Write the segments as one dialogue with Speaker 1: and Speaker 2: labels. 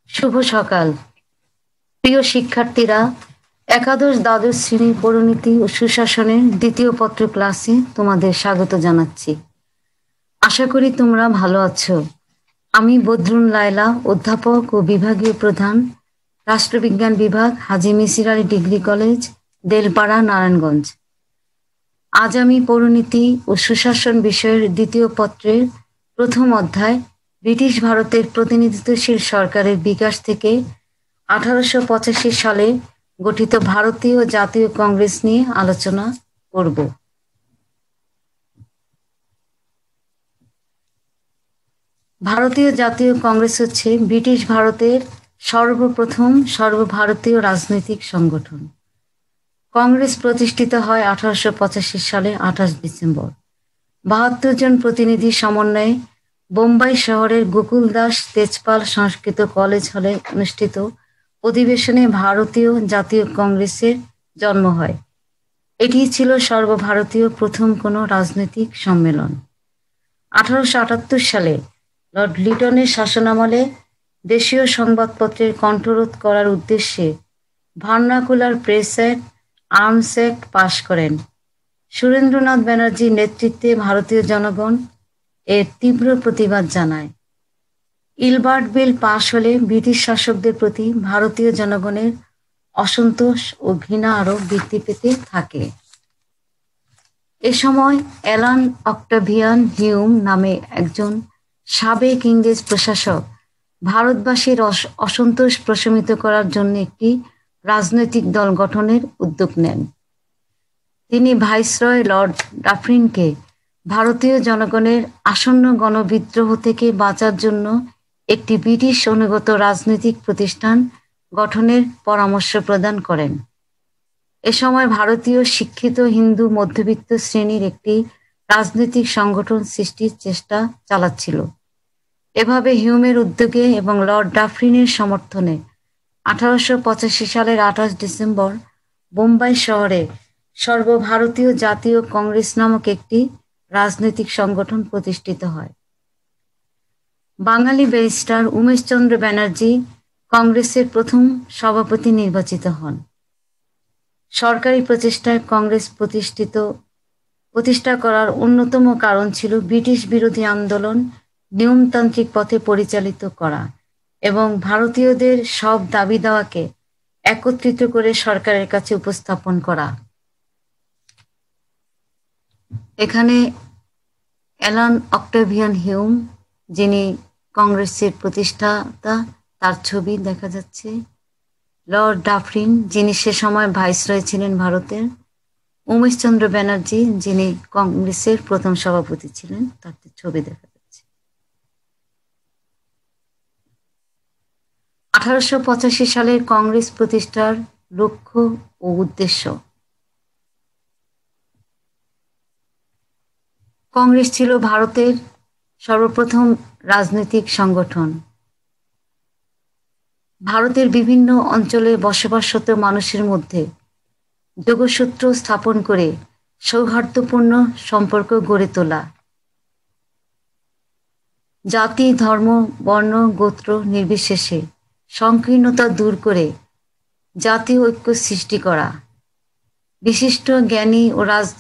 Speaker 1: শুভ সকাল প্রিয় শিক্ষার্থীরা। একাদশ দ্বাদশ শ্রেণী পরিণতি ও সুশাসনের দ্বিতীয় পত্র ক্লাসে তোমাদের স্বাগত জানাচ্ছি। আশা করি তোমরা ভালো আছো। আমি বদরুন লায়লা, অধ্যাপক ও বিভাগীয় প্রধান, রাষ্ট্রবিজ্ঞান বিভাগ, হাজী মিসির আলী ডিগ্রি কলেজ, দেলপাড়া, নারায়ণগঞ্জ। আজ আমি পরিণতি ও সুশাসন বিষয়ের দ্বিতীয় পত্রের প্রথম অধ্যায় ব্রিটিশ ভারতের প্রতিনিধিত্বশীল সরকারের বিকাশ থেকে 1885 সালে গঠিত ভারতীয় জাতীয় কংগ্রেস নিয়ে আলোচনা করব। ভারতীয় জাতীয় কংগ্রেস হচ্ছে ব্রিটিশ ভারতের সর্বপ্রথম সর্বভারতীয় রাজনৈতিক সংগঠন। কংগ্রেস প্রতিষ্ঠিত হয় 1885 সালে 28 ডিসেম্বর। 72 জন প্রতিনিধি সমন্বয়ে বোম্বাই শহরের গোকুল দাস তেজপাল সংস্কৃত কলেজ হলে অনুষ্ঠিত অধিবেশনে ভারতীয় জাতীয় কংগ্রেসের জন্ম হয়। এটি ছিল সর্বভারতীয় প্রথম কোনো রাজনৈতিক সম্মেলন। 1878 সালে লর্ড লিটনের শাসনামলে দেশীয় সংবাদপত্রের কণ্ঠরোধ করার উদ্দেশ্যে vernacular press act, arms act পাশ করেন। সুরেন্দ্রনাথ ব্যানার্জির নেতৃত্বে ভারতীয় জনগণ এর তীব্র প্রতিবাদ জানায়। ইলবার্ট বিল পাশ হলে ব্রিটিশ শাসকদের প্রতি ভারতীয় জনগণের অসন্তোষ ও ঘৃণা আরও বৃদ্ধি পেতে থাকে। এ সময় অ্যালান অক্টাভিয়ান হিউম নামে একজন সাবেক ইংরেজ প্রশাসক ভারতবাসীর অসন্তোষ প্রশমিত করার জন্য একটি রাজনৈতিক দল গঠনের উদ্যোগ নেন। তিনি ভাইসরয় লর্ড ডাফরিনকে ভারতীয় জনগণের আসন্ন গণবিদ্রোহ থেকে বাঁচার জন্য একটি ব্রিটিশ অনুগত রাজনৈতিক প্রতিষ্ঠান গঠনের পরামর্শ প্রদান করেন। এ সময় ভারতীয় শিক্ষিত হিন্দু মধ্যবিত্ত শ্রেণীর একটি রাজনৈতিক সংগঠন সৃষ্টির চেষ্টা চালাচ্ছিল। এভাবে হিউমের উদ্যোগে এবং লর্ড ডাফরিনের সমর্থনে 1885 সালের 28 ডিসেম্বর বোম্বাই শহরে সর্বভারতীয় জাতীয় কংগ্রেস নামক একটি রাজনৈতিক সংগঠন প্রতিষ্ঠিত হয়। বাঙালি ব্যারিস্টার উমেশচন্দ্র ব্যানার্জি কংগ্রেসের প্রথম সভাপতি নির্বাচিত হন। সরকারি প্রচেষ্টায় কংগ্রেস প্রতিষ্ঠা করার অন্যতম কারণ ছিল ব্রিটিশ বিরোধী আন্দোলন নিয়মতান্ত্রিক পথে পরিচালিত করা এবং ভারতীয়দের সব দাবি দাওয়াকে একত্রিত করে সরকারের কাছে উপস্থাপন করা। এখানে অ্যালান অক্টাভিয়ান হিউম, যিনি কংগ্রেসের প্রতিষ্ঠাতা, তার ছবি দেখা যাচ্ছে। লর্ড ডাফরিন, যিনি সে সময় ভাইসরয় ছিলেন ভারতের। উমেশচন্দ্র ব্যানার্জি, যিনি কংগ্রেসের প্রথম সভাপতি ছিলেন, তার ছবি দেখা যাচ্ছে। 1885 সালের কংগ্রেস প্রতিষ্ঠার লক্ষ্য ও উদ্দেশ্য। কংগ্রেস ছিল ভারতের সর্বপ্রথম রাজনৈতিক সংগঠন। ভারতের বিভিন্ন অঞ্চলে বসবাসরত মানুষের মধ্যে যোগসূত্র স্থাপন করে সৌহার্দ্যপূর্ণ সম্পর্ক গড়ে তোলা, জাতি, ধর্ম, বর্ণ, গোত্র নির্বিশেষে সংকীর্ণতা দূর করে জাতীয় ঐক্য সৃষ্টি করা, বিশিষ্ট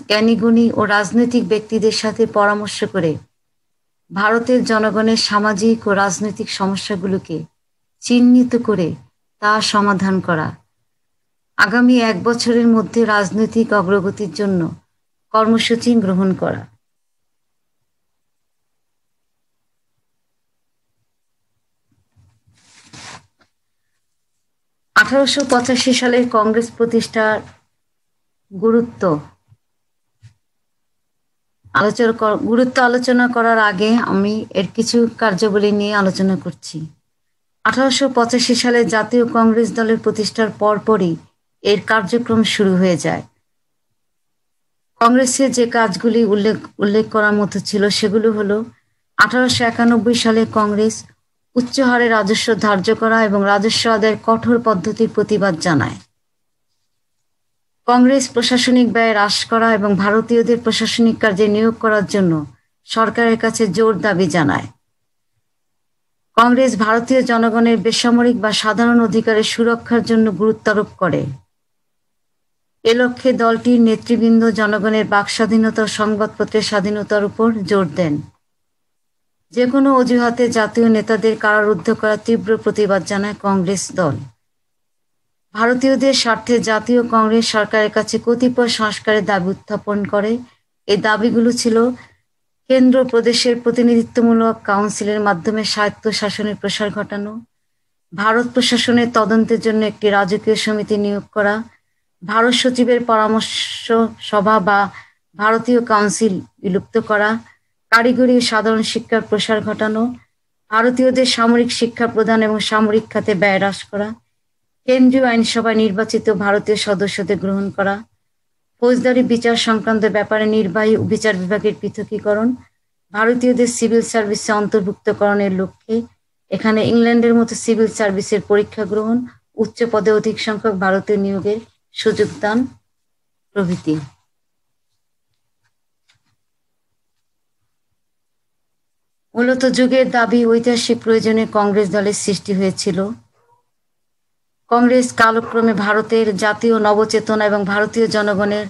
Speaker 1: জ্ঞানীগুণী ও রাজনৈতিক ব্যক্তিদের সাথে পরামর্শ করে ভারতের জনগণের সামাজিক ও রাজনৈতিক সমস্যাগুলোকে চিহ্নিত করে তা সমাধান করা, আগামী 1 বছরের মধ্যে রাজনৈতিক অগ্রগতির জন্য কর্মসূচি গ্রহণ করা। (1885 সালের কংগ্রেস প্রতিষ্ঠার গুরুত্ব আলোচনা করার আগে আমি এর কিছু কার্যাবলী নিয়ে আলোচনা করছি। 1885 সালে জাতীয় কংগ্রেস দলের প্রতিষ্ঠার পরপরই এর কার্যক্রম শুরু হয়ে যায়। কংগ্রেসের যে কাজগুলি উল্লেখ করার মতো ছিল সেগুলো হলো 1891 সালে কংগ্রেস উচ্চ হারে রাজস্ব ধার্য করা এবং রাজস্ব আদায়ের কঠোর পদ্ধতির প্রতিবাদ জানায়। কংগ্রেস প্রশাসনিক ব্যয় হ্রাস করা এবং ভারতীয়দের প্রশাসনিক কাজে নিয়োগ করার জন্য সরকারের কাছে জোর দাবি জানায়। কংগ্রেস ভারতীয় জনগণের বেসামরিক বা সাধারণ অধিকারের সুরক্ষার জন্য গুরুত্ব আরোপ করে। এ লক্ষ্যে দলটির নেতৃবৃন্দ জনগণের বাক স্বাধীনতা ও সংবাদপত্রের স্বাধীনতার উপর জোর দেন। যে কোনো অজুহাতে জাতীয় নেতাদের কারারুদ্ধ করার তীব্র প্রতিবাদ জানায় কংগ্রেস দল। ভারতীয়দের স্বার্থে জাতীয় কংগ্রেস সরকারের কাছে কতিপয় সংস্কারের দাবি উত্থাপন করে। এই দাবিগুলো ছিল কেন্দ্র প্রদেশের প্রতিনিধিত্বমূলক কাউন্সিলের মাধ্যমে স্বায়ত্ত শাসনের প্রসার ঘটানো, ভারত প্রশাসনের তদন্তের জন্য একটি রাজকীয় সমিতি নিয়োগ করা, ভারত সচিবের পরামর্শ সভা বা ভারতীয় কাউন্সিল বিলুপ্ত করা, কারিগরি ও সাধারণ শিক্ষার প্রসার ঘটানো, ভারতীয়দের সামরিক শিক্ষা প্রদান এবং সামরিক খাতে ব্যয় হ্রাস করা, কেন্দ্রীয় আইনসভায় নির্বাচিত ভারতীয় সদস্যদের গ্রহণ করা, ফৌজদারি বিচার সংক্রান্ত ব্যাপারে নির্বাহী ও বিচার বিভাগের পৃথকীকরণ, ভারতীয়দের সিভিল সার্ভিসে অন্তর্ভুক্তকরণের লক্ষ্যে এখানে ইংল্যান্ডের মতো সিভিল সার্ভিসের পরীক্ষা গ্রহণ, উচ্চ পদে অধিক সংখ্যক ভারতীয় নিয়োগের সুযোগ দান প্রভৃতি। মূলত যুগের দাবি ঐতিহাসিক প্রয়োজনে কংগ্রেস দলের সৃষ্টি হয়েছিল। কংগ্রেস কালক্রমে ভারতের জাতীয় নবচেতনা এবং ভারতীয় জনগণের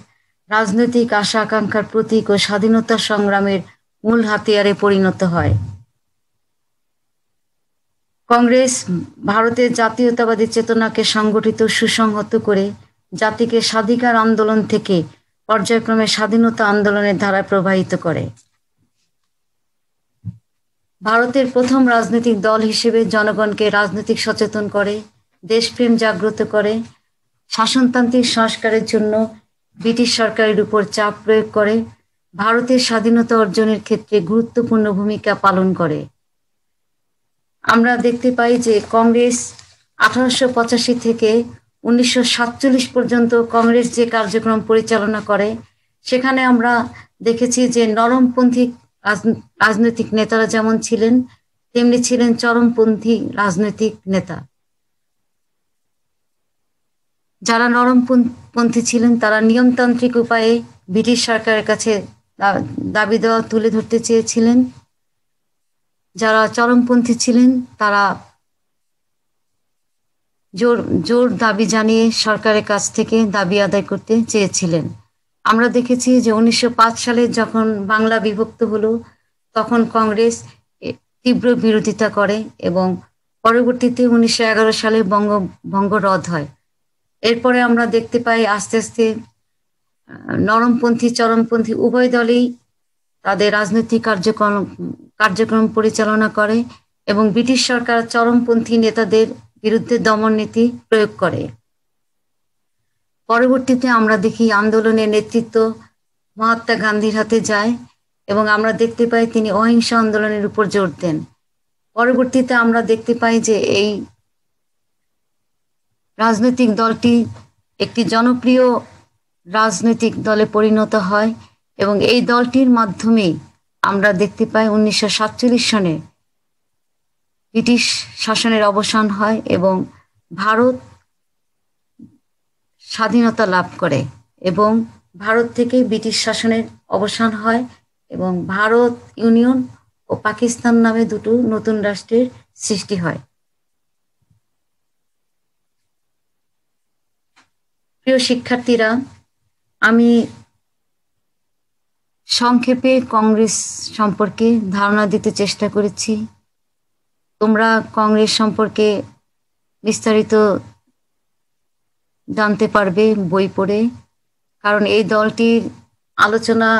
Speaker 1: রাজনৈতিক আশা আকাঙ্ক্ষার প্রতীক ও স্বাধীনতা সংগ্রামের মূল হাতিয়ারে পরিণত হয়। কংগ্রেস ভারতের জাতীয়তাবাদী চেতনাকে সংগঠিত সুসংহত করে জাতিকে স্বাধিকার আন্দোলন থেকে পর্যায়ক্রমে স্বাধীনতা আন্দোলনের ধারায় প্রবাহিত করে। ভারতের প্রথম রাজনৈতিক দল হিসেবে জনগণকে রাজনৈতিক সচেতন করে, দেশপ্রেম জাগ্রত করে, শাসনতান্ত্রিক সংস্কারের জন্য ব্রিটিশ সরকারের উপর চাপ প্রয়োগ করে, ভারতের স্বাধীনতা অর্জনের ক্ষেত্রে গুরুত্বপূর্ণ ভূমিকা পালন করে। আমরা দেখতে পাই যে কংগ্রেস 1885 থেকে 1947 পর্যন্ত কংগ্রেস যে কার্যক্রম পরিচালনা করে সেখানে আমরা দেখেছি যে নরমপন্থী রাজনৈতিক নেতারা যেমন ছিলেন তেমনি ছিলেন চরমপন্থী রাজনৈতিক নেতা। যারা নরমপন্থী ছিলেন তারা নিয়মতান্ত্রিক উপায়ে ব্রিটিশ সরকারের কাছে দাবি দেওয়া তুলে ধরতে চেয়েছিলেন। যারা চরমপন্থী ছিলেন তারা জোর দাবি জানিয়ে সরকারের কাছ থেকে দাবি আদায় করতে চেয়েছিলেন। আমরা দেখেছি যে 1905 সালে যখন বাংলা বিভক্ত হলো তখন কংগ্রেস তীব্র বিরোধিতা করে এবং পরবর্তীতে 1911 সালে বঙ্গভঙ্গ রদ হয়। এরপরে আমরা দেখতে পাই আস্তে আস্তে নরমপন্থী চরমপন্থী উভয় দলেই তাদের রাজনৈতিক কার্যক্রম পরিচালনা করে এবং ব্রিটিশ সরকার চরমপন্থী নেতাদের বিরুদ্ধে দমন নীতি প্রয়োগ করে। পরবর্তীতে আমরা দেখি আন্দোলনের নেতৃত্ব মহাত্মা গান্ধীর হাতে যায় এবং আমরা দেখতে পাই তিনি অহিংস আন্দোলনের উপর জোর দেন। পরবর্তীতে আমরা দেখতে পাই যে এই রাজনৈতিক দলটি একটি জনপ্রিয় রাজনৈতিক দলে পরিণত হয় এবং এই দলটির মাধ্যমে আমরা দেখতে পাই 1947 সনে ব্রিটিশ শাসনের অবসান হয় এবং ভারত স্বাধীনতা লাভ করে এবং ভারত থেকে ব্রিটিশ শাসনের অবসান হয় এবং ভারত ইউনিয়ন ও পাকিস্তান নামে দুটো নতুন রাষ্ট্রের সৃষ্টি হয়। প্রিয় শিক্ষার্থীরা, আমি সংক্ষেপে কংগ্রেস সম্পর্কে ধারণা দিতে চেষ্টা করেছি। তোমরা কংগ্রেস সম্পর্কে বিস্তারিত জানতে পারবে বই পড়ে, কারণ এই দলটির আলোচনা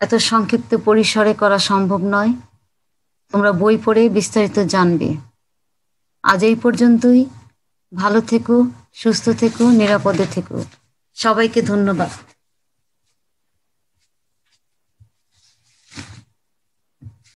Speaker 1: এত সংক্ষিপ্ত পরিসরে করা সম্ভব নয়। তোমরা বই পড়ে বিস্তারিত জানবে। আজ এই পর্যন্তই। ভালো থেকো, সুস্থ থেকো, নিরাপদে থেকো। সবাইকে ধন্যবাদ।